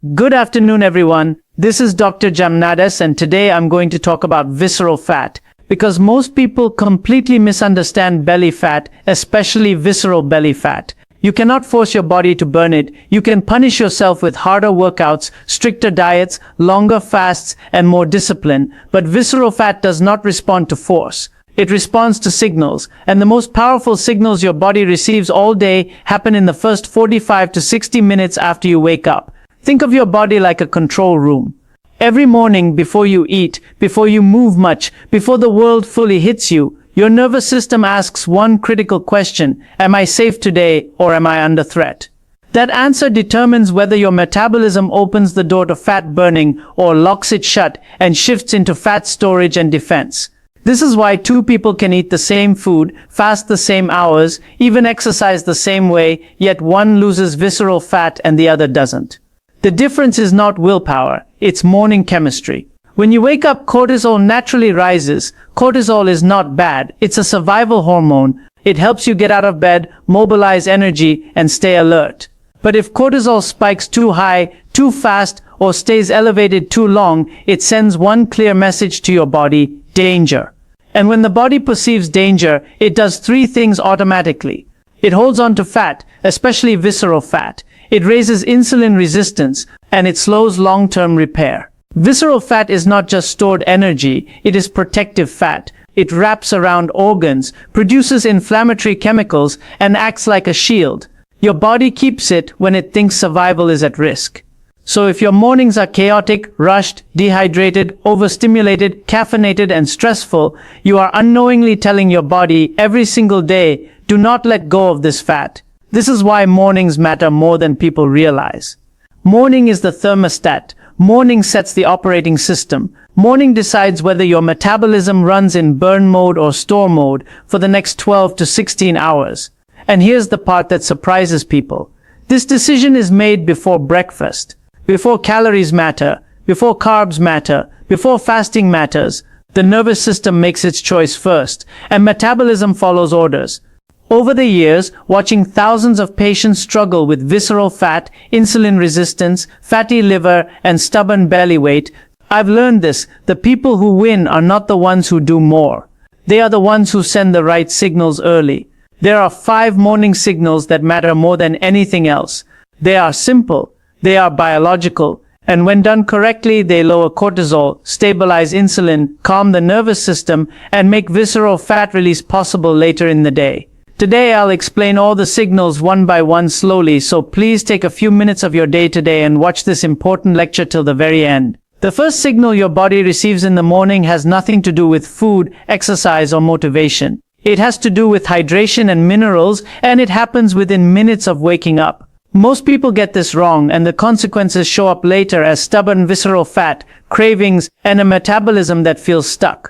Good afternoon, everyone. This is Dr. Jamnadas, and today I'm going to talk about visceral fat, because most people completely misunderstand belly fat, especially visceral belly fat. You cannot force your body to burn it. You can punish yourself with harder workouts, stricter diets, longer fasts, and more discipline, but visceral fat does not respond to force. It responds to signals, and the most powerful signals your body receives all day happen in the first 45 to 60 minutes after you wake up. Think of your body like a control room. Every morning, before you eat, before you move much, before the world fully hits you, your nervous system asks one critical question: am I safe today, or am I under threat? That answer determines whether your metabolism opens the door to fat burning or locks it shut and shifts into fat storage and defense. This is why two people can eat the same food, fast the same hours, even exercise the same way, yet one loses visceral fat and the other doesn't. The difference is not willpower, it's morning chemistry. When you wake up, cortisol naturally rises. Cortisol is not bad, it's a survival hormone. It helps you get out of bed, mobilize energy, and stay alert. But if cortisol spikes too high, too fast, or stays elevated too long, it sends one clear message to your body: danger. And when the body perceives danger, it does three things automatically. It holds on to fat, especially visceral fat. It raises insulin resistance, and it slows long-term repair. Visceral fat is not just stored energy, it is protective fat. It wraps around organs, produces inflammatory chemicals, and acts like a shield. Your body keeps it when it thinks survival is at risk. So if your mornings are chaotic, rushed, dehydrated, overstimulated, caffeinated, and stressful, you are unknowingly telling your body every single day, do not let go of this fat. This is why mornings matter more than people realize. Morning is the thermostat. Morning sets the operating system. Morning decides whether your metabolism runs in burn mode or store mode for the next 12 to 16 hours. And here's the part that surprises people. This decision is made before breakfast, before calories matter, before carbs matter, before fasting matters. The nervous system makes its choice first, and metabolism follows orders. Over the years, watching thousands of patients struggle with visceral fat, insulin resistance, fatty liver, and stubborn belly weight, I've learned this: the people who win are not the ones who do more. They are the ones who send the right signals early. There are 5 morning signals that matter more than anything else. They are simple, they are biological, and when done correctly, they lower cortisol, stabilize insulin, calm the nervous system, and make visceral fat release possible later in the day. Today I'll explain all the signals one by one slowly, so please take a few minutes of your day today and watch this important lecture till the very end. The first signal your body receives in the morning has nothing to do with food, exercise, or motivation. It has to do with hydration and minerals, and it happens within minutes of waking up. Most people get this wrong, and the consequences show up later as stubborn visceral fat, cravings, and a metabolism that feels stuck.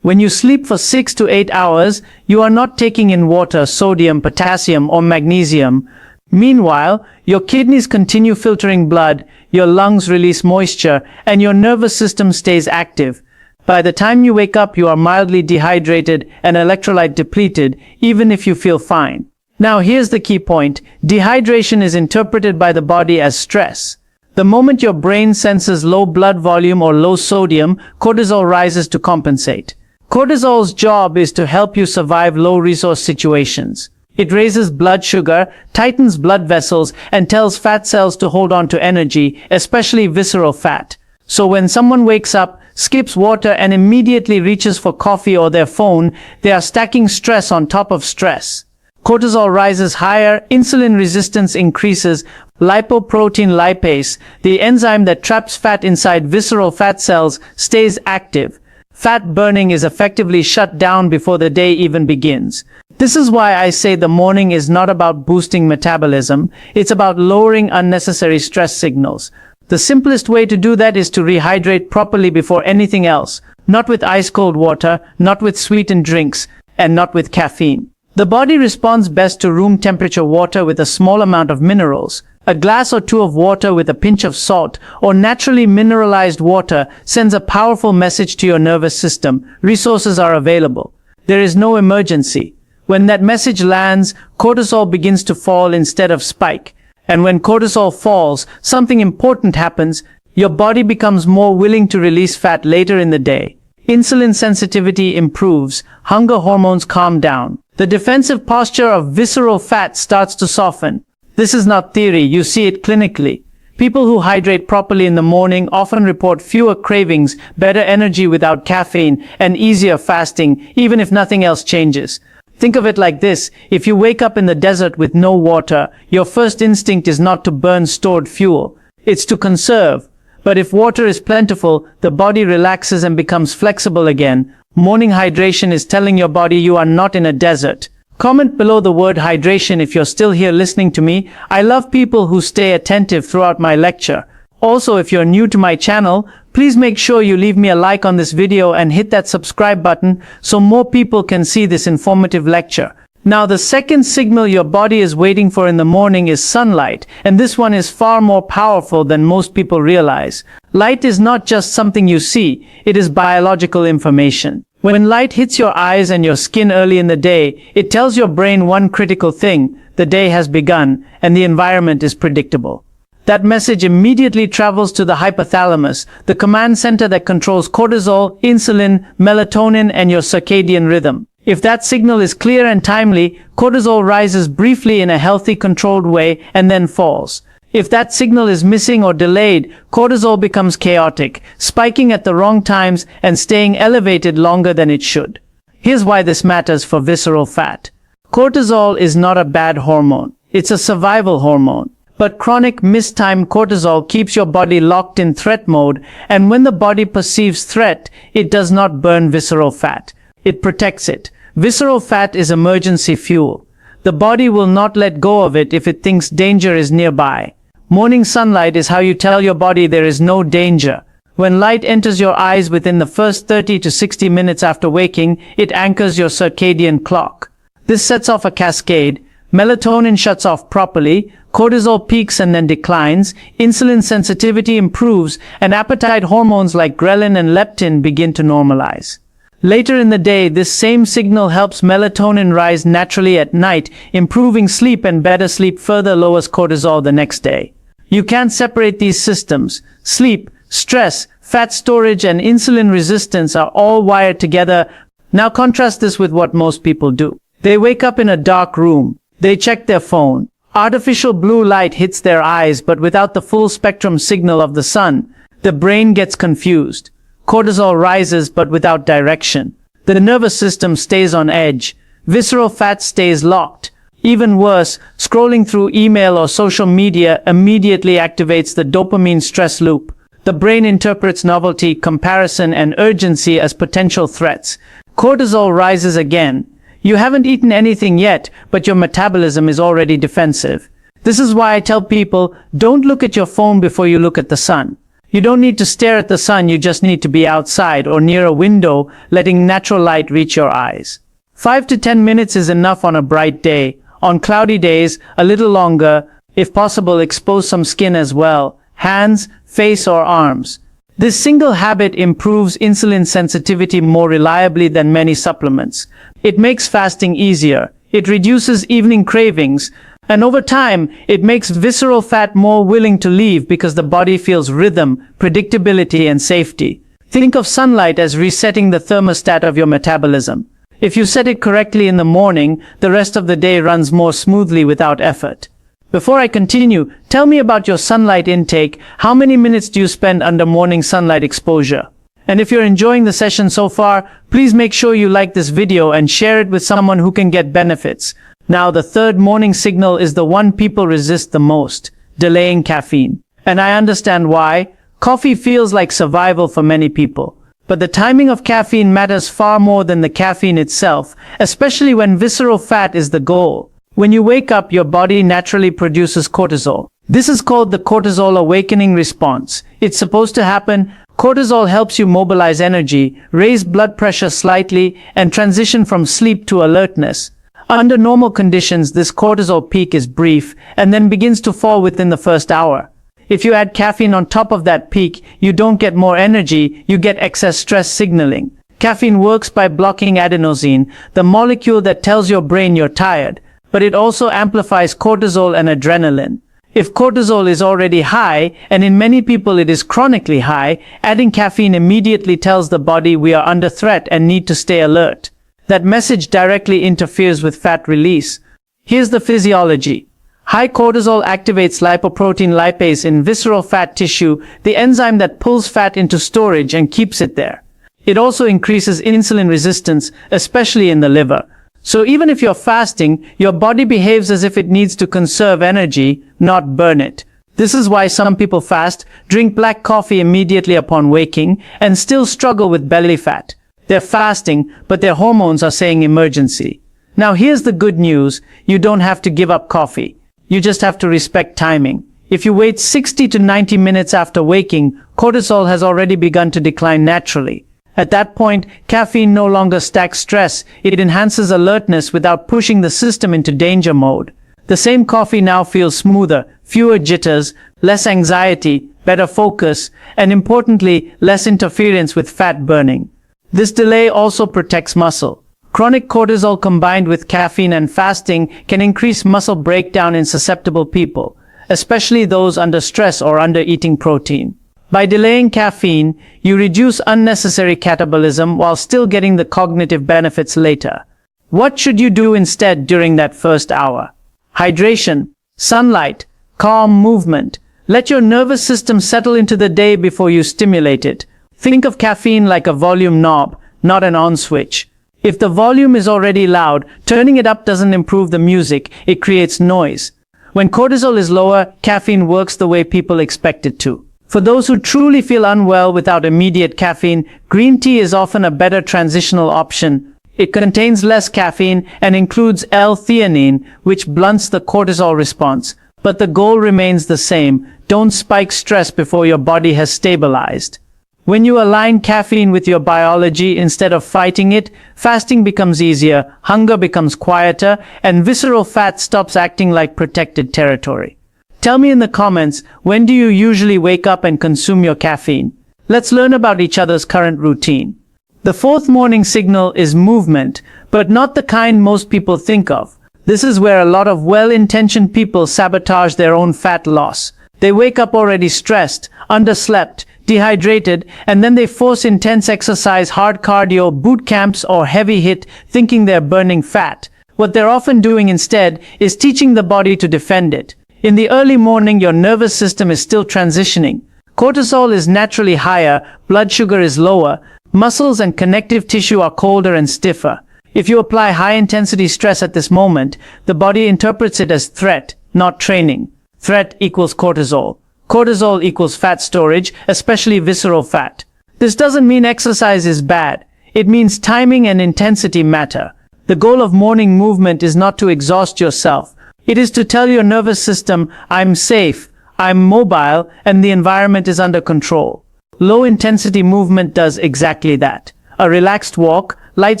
When you sleep for 6 to 8 hours, you are not taking in water, sodium, potassium, or magnesium. Meanwhile, your kidneys continue filtering blood, your lungs release moisture, and your nervous system stays active. By the time you wake up, you are mildly dehydrated and electrolyte depleted, even if you feel fine. Now here's the key point. Dehydration is interpreted by the body as stress. The moment your brain senses low blood volume or low sodium, cortisol rises to compensate. Cortisol's job is to help you survive low-resource situations. It raises blood sugar, tightens blood vessels, and tells fat cells to hold on to energy, especially visceral fat. So when someone wakes up, skips water, and immediately reaches for coffee or their phone, they are stacking stress on top of stress. Cortisol rises higher, insulin resistance increases, lipoprotein lipase, the enzyme that traps fat inside visceral fat cells, stays active. Fat burning is effectively shut down before the day even begins. This is why I say the morning is not about boosting metabolism, it's about lowering unnecessary stress signals. The simplest way to do that is to rehydrate properly before anything else, not with ice-cold water, not with sweetened drinks, and not with caffeine. The body responds best to room temperature water with a small amount of minerals. A glass or two of water with a pinch of salt or naturally mineralized water sends a powerful message to your nervous system: resources are available. There is no emergency. When that message lands, cortisol begins to fall instead of spike. And when cortisol falls, something important happens. Your body becomes more willing to release fat later in the day. Insulin sensitivity improves, hunger hormones calm down. The defensive posture of visceral fat starts to soften. This is not theory, you see it clinically. People who hydrate properly in the morning often report fewer cravings, better energy without caffeine, and easier fasting, even if nothing else changes. Think of it like this: if you wake up in the desert with no water, your first instinct is not to burn stored fuel. It's to conserve. But if water is plentiful, the body relaxes and becomes flexible again. Morning hydration is telling your body you are not in a desert. Comment below the word hydration if you're still here listening to me. I love people who stay attentive throughout my lecture. Also, if you're new to my channel, please make sure you leave me a like on this video and hit that subscribe button so more people can see this informative lecture. Now, the second signal your body is waiting for in the morning is sunlight, and this one is far more powerful than most people realize. Light is not just something you see, it is biological information. When light hits your eyes and your skin early in the day, it tells your brain one critical thing: the day has begun, and the environment is predictable. That message immediately travels to the hypothalamus, the command center that controls cortisol, insulin, melatonin, and your circadian rhythm. If that signal is clear and timely, cortisol rises briefly in a healthy, controlled way and then falls. If that signal is missing or delayed, cortisol becomes chaotic, spiking at the wrong times and staying elevated longer than it should. Here's why this matters for visceral fat. Cortisol is not a bad hormone. It's a survival hormone. But chronic mistimed cortisol keeps your body locked in threat mode, and when the body perceives threat, it does not burn visceral fat. It protects it. Visceral fat is emergency fuel. The body will not let go of it if it thinks danger is nearby. Morning sunlight is how you tell your body there is no danger. When light enters your eyes within the first 30 to 60 minutes after waking, it anchors your circadian clock. This sets off a cascade. Melatonin shuts off properly, cortisol peaks and then declines, insulin sensitivity improves, and appetite hormones like ghrelin and leptin begin to normalize. Later in the day, this same signal helps melatonin rise naturally at night, improving sleep, and better sleep further lowers cortisol the next day. You can't separate these systems. Sleep, stress, fat storage, and insulin resistance are all wired together. Now contrast this with what most people do. They wake up in a dark room. They check their phone. Artificial blue light hits their eyes, but without the full spectrum signal of the sun. The brain gets confused. Cortisol rises, but without direction. The nervous system stays on edge. Visceral fat stays locked. Even worse, scrolling through email or social media immediately activates the dopamine stress loop. The brain interprets novelty, comparison, and urgency as potential threats. Cortisol rises again. You haven't eaten anything yet, but your metabolism is already defensive. This is why I tell people, don't look at your phone before you look at the sun. You don't need to stare at the sun, you just need to be outside or near a window, letting natural light reach your eyes. 5 to 10 minutes is enough on a bright day. On cloudy days, a little longer. If possible, expose some skin as well. Hands, face, or arms. This single habit improves insulin sensitivity more reliably than many supplements. It makes fasting easier. It reduces evening cravings. And over time, it makes visceral fat more willing to leave because the body feels rhythm, predictability, and safety. Think of sunlight as resetting the thermostat of your metabolism. If you set it correctly in the morning, the rest of the day runs more smoothly without effort. Before I continue, tell me about your sunlight intake. How many minutes do you spend under morning sunlight exposure? And if you're enjoying the session so far, please make sure you like this video and share it with someone who can get benefits. Now, the third morning signal is the one people resist the most: delaying caffeine. And I understand why. Coffee feels like survival for many people. But the timing of caffeine matters far more than the caffeine itself, especially when visceral fat is the goal. When you wake up, your body naturally produces cortisol. This is called the cortisol awakening response. It's supposed to happen. Cortisol helps you mobilize energy, raise blood pressure slightly, and transition from sleep to alertness. Under normal conditions, this cortisol peak is brief and then begins to fall within the first hour. If you add caffeine on top of that peak, you don't get more energy, you get excess stress signaling. Caffeine works by blocking adenosine, the molecule that tells your brain you're tired, but it also amplifies cortisol and adrenaline. If cortisol is already high, and in many people it is chronically high, adding caffeine immediately tells the body we are under threat and need to stay alert. That message directly interferes with fat release. Here's the physiology. High cortisol activates lipoprotein lipase in visceral fat tissue, the enzyme that pulls fat into storage and keeps it there. It also increases insulin resistance, especially in the liver. So even if you're fasting, your body behaves as if it needs to conserve energy, not burn it. This is why some people fast, drink black coffee immediately upon waking, and still struggle with belly fat. They're fasting, but their hormones are saying emergency. Now here's the good news, you don't have to give up coffee. You just have to respect timing. If you wait 60 to 90 minutes after waking, cortisol has already begun to decline naturally. At that point, caffeine no longer stacks stress, it enhances alertness without pushing the system into danger mode. The same coffee now feels smoother, fewer jitters, less anxiety, better focus, and importantly, less interference with fat burning. This delay also protects muscle. Chronic cortisol combined with caffeine and fasting can increase muscle breakdown in susceptible people, especially those under stress or under eating protein. By delaying caffeine, you reduce unnecessary catabolism while still getting the cognitive benefits later. What should you do instead during that first hour? Hydration, sunlight, calm movement. Let your nervous system settle into the day before you stimulate it. Think of caffeine like a volume knob, not an on switch. If the volume is already loud, turning it up doesn't improve the music, it creates noise. When cortisol is lower, caffeine works the way people expect it to. For those who truly feel unwell without immediate caffeine, green tea is often a better transitional option. It contains less caffeine and includes L-theanine, which blunts the cortisol response. But the goal remains the same. Don't spike stress before your body has stabilized. When you align caffeine with your biology instead of fighting it, fasting becomes easier, hunger becomes quieter, and visceral fat stops acting like protected territory. Tell me in the comments, when do you usually wake up and consume your caffeine? Let's learn about each other's current routine. The fourth morning signal is movement, but not the kind most people think of. This is where a lot of well-intentioned people sabotage their own fat loss. They wake up already stressed, underslept, dehydrated, and then they force intense exercise, hard cardio, boot camps, or heavy hit, thinking they're burning fat. What they're often doing instead is teaching the body to defend it. In the early morning, your nervous system is still transitioning. Cortisol is naturally higher, blood sugar is lower, muscles and connective tissue are colder and stiffer. If you apply high-intensity stress at this moment, the body interprets it as threat, not training. Threat equals cortisol. Cortisol equals fat storage, especially visceral fat. This doesn't mean exercise is bad. It means timing and intensity matter. The goal of morning movement is not to exhaust yourself. It is to tell your nervous system, I'm safe, I'm mobile, and the environment is under control. Low-intensity movement does exactly that. A relaxed walk, light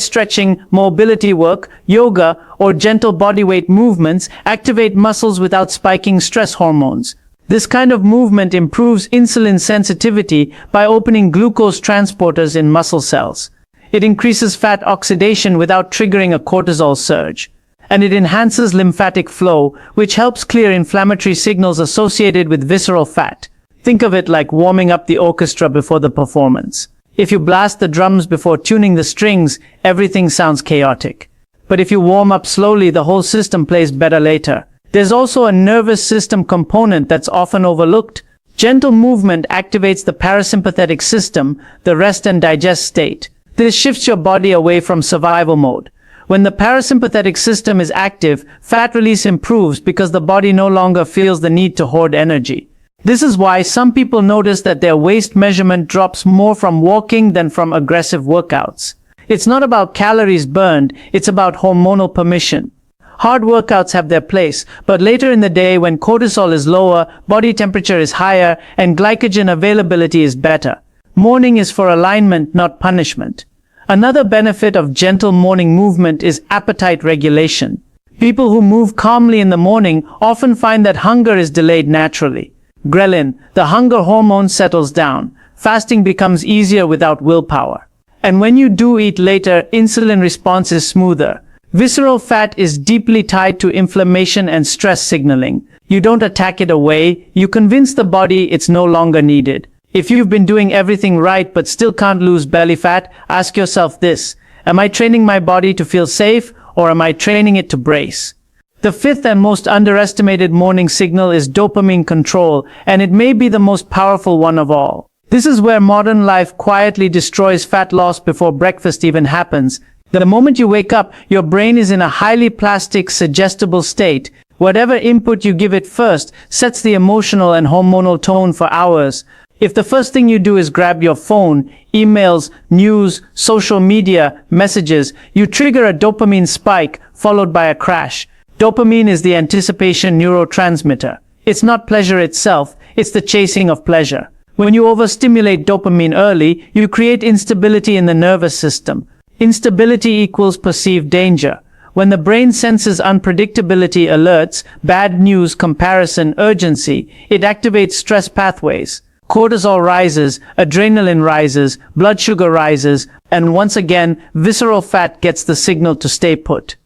stretching, mobility work, yoga, or gentle bodyweight movements activate muscles without spiking stress hormones. This kind of movement improves insulin sensitivity by opening glucose transporters in muscle cells. It increases fat oxidation without triggering a cortisol surge. And it enhances lymphatic flow, which helps clear inflammatory signals associated with visceral fat. Think of it like warming up the orchestra before the performance. If you blast the drums before tuning the strings, everything sounds chaotic. But if you warm up slowly, the whole system plays better later. There's also a nervous system component that's often overlooked. Gentle movement activates the parasympathetic system, the rest and digest state. This shifts your body away from survival mode. When the parasympathetic system is active, fat release improves because the body no longer feels the need to hoard energy. This is why some people notice that their waist measurement drops more from walking than from aggressive workouts. It's not about calories burned, it's about hormonal permission. Hard workouts have their place, but later in the day when cortisol is lower, body temperature is higher, and glycogen availability is better. Morning is for alignment, not punishment. Another benefit of gentle morning movement is appetite regulation. People who move calmly in the morning often find that hunger is delayed naturally. Ghrelin, the hunger hormone, settles down. Fasting becomes easier without willpower. And when you do eat later, insulin response is smoother. Visceral fat is deeply tied to inflammation and stress signaling. You don't attack it away, you convince the body it's no longer needed. If you've been doing everything right but still can't lose belly fat, ask yourself this: am I training my body to feel safe, or am I training it to brace? The fifth and most underestimated morning signal is dopamine control, and it may be the most powerful one of all. This is where modern life quietly destroys fat loss before breakfast even happens. The moment you wake up, your brain is in a highly plastic, suggestible state. Whatever input you give it first sets the emotional and hormonal tone for hours. If the first thing you do is grab your phone, emails, news, social media, messages, you trigger a dopamine spike followed by a crash. Dopamine is the anticipation neurotransmitter. It's not pleasure itself, it's the chasing of pleasure. When you overstimulate dopamine early, you create instability in the nervous system. Instability equals perceived danger. When the brain senses unpredictability, alerts, bad news, comparison, urgency, it activates stress pathways. Cortisol rises, adrenaline rises, blood sugar rises, and once again, visceral fat gets the signal to stay put.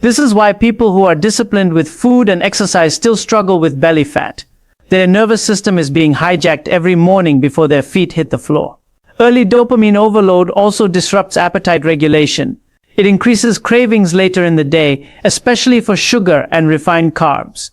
This is why people who are disciplined with food and exercise still struggle with belly fat. Their nervous system is being hijacked every morning before their feet hit the floor. Early dopamine overload also disrupts appetite regulation. It increases cravings later in the day, especially for sugar and refined carbs.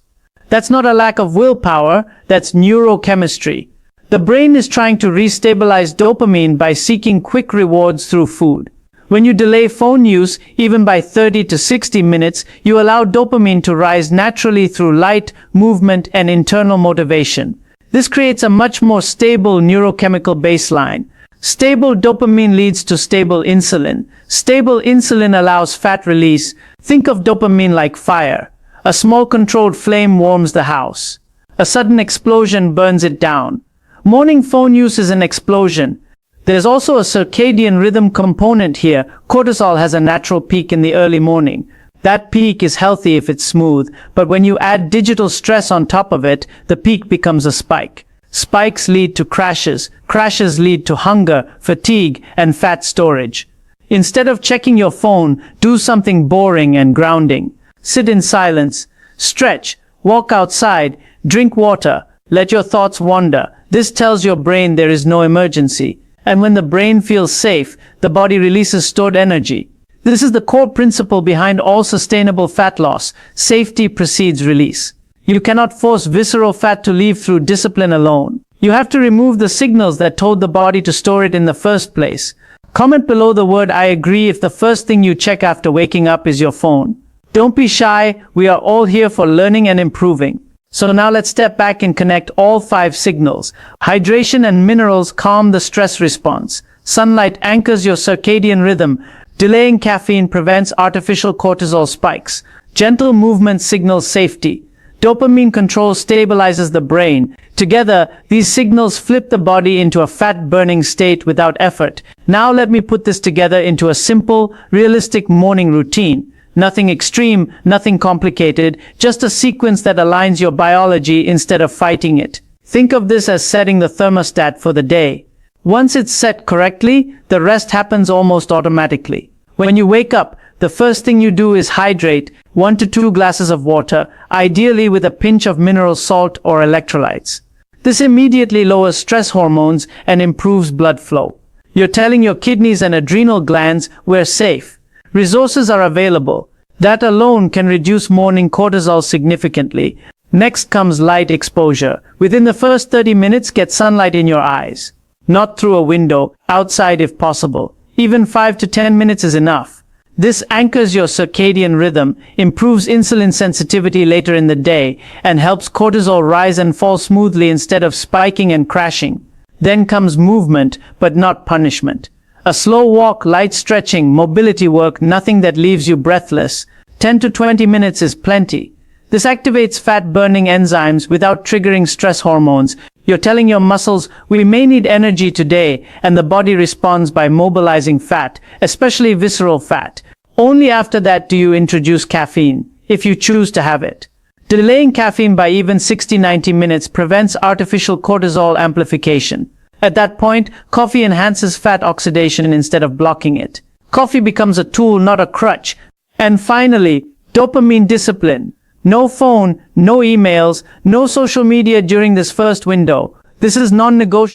That's not a lack of willpower, that's neurochemistry. The brain is trying to restabilize dopamine by seeking quick rewards through food. When you delay phone use, even by 30 to 60 minutes, you allow dopamine to rise naturally through light, movement, and internal motivation. This creates a much more stable neurochemical baseline. Stable dopamine leads to stable insulin. Stable insulin allows fat release. Think of dopamine like fire. A small controlled flame warms the house. A sudden explosion burns it down. Morning phone use is an explosion. There's also a circadian rhythm component here. Cortisol has a natural peak in the early morning. That peak is healthy if it's smooth, but when you add digital stress on top of it, the peak becomes a spike. Spikes lead to crashes. Crashes lead to hunger, fatigue, and fat storage. Instead of checking your phone, do something boring and grounding. Sit in silence. Stretch. Walk outside. Drink water. Let your thoughts wander. This tells your brain there is no emergency. And when the brain feels safe, the body releases stored energy. This is the core principle behind all sustainable fat loss. Safety precedes release. You cannot force visceral fat to leave through discipline alone. You have to remove the signals that told the body to store it in the first place. Comment below the word "I agree" if the first thing you check after waking up is your phone. Don't be shy, we are all here for learning and improving. So now let's step back and connect all 5 signals. Hydration and minerals calm the stress response. Sunlight anchors your circadian rhythm. Delaying caffeine prevents artificial cortisol spikes. Gentle movement signals safety. Dopamine control stabilizes the brain. Together, these signals flip the body into a fat-burning state without effort. Now let me put this together into a simple, realistic morning routine. Nothing extreme, nothing complicated, just a sequence that aligns your biology instead of fighting it. Think of this as setting the thermostat for the day. Once it's set correctly, the rest happens almost automatically. When you wake up, the first thing you do is hydrate, 1 to 2 glasses of water, ideally with a pinch of mineral salt or electrolytes. This immediately lowers stress hormones and improves blood flow. You're telling your kidneys and adrenal glands, we're safe. Resources are available. That alone can reduce morning cortisol significantly. Next comes light exposure. Within the first 30 minutes, get sunlight in your eyes. Not through a window, outside if possible. Even 5 to 10 minutes is enough. This anchors your circadian rhythm, improves insulin sensitivity later in the day, and helps cortisol rise and fall smoothly instead of spiking and crashing. Then comes movement, but not punishment. A slow walk, light stretching, mobility work, nothing that leaves you breathless. 10 to 20 minutes is plenty. This activates fat-burning enzymes without triggering stress hormones. You're telling your muscles, we may need energy today, and the body responds by mobilizing fat, especially visceral fat. Only after that do you introduce caffeine, if you choose to have it. Delaying caffeine by even 60-90 minutes prevents artificial cortisol amplification. At that point, coffee enhances fat oxidation instead of blocking it. Coffee becomes a tool, not a crutch. And finally, dopamine discipline. No phone, no emails, no social media during this first window. This is non-negotiable.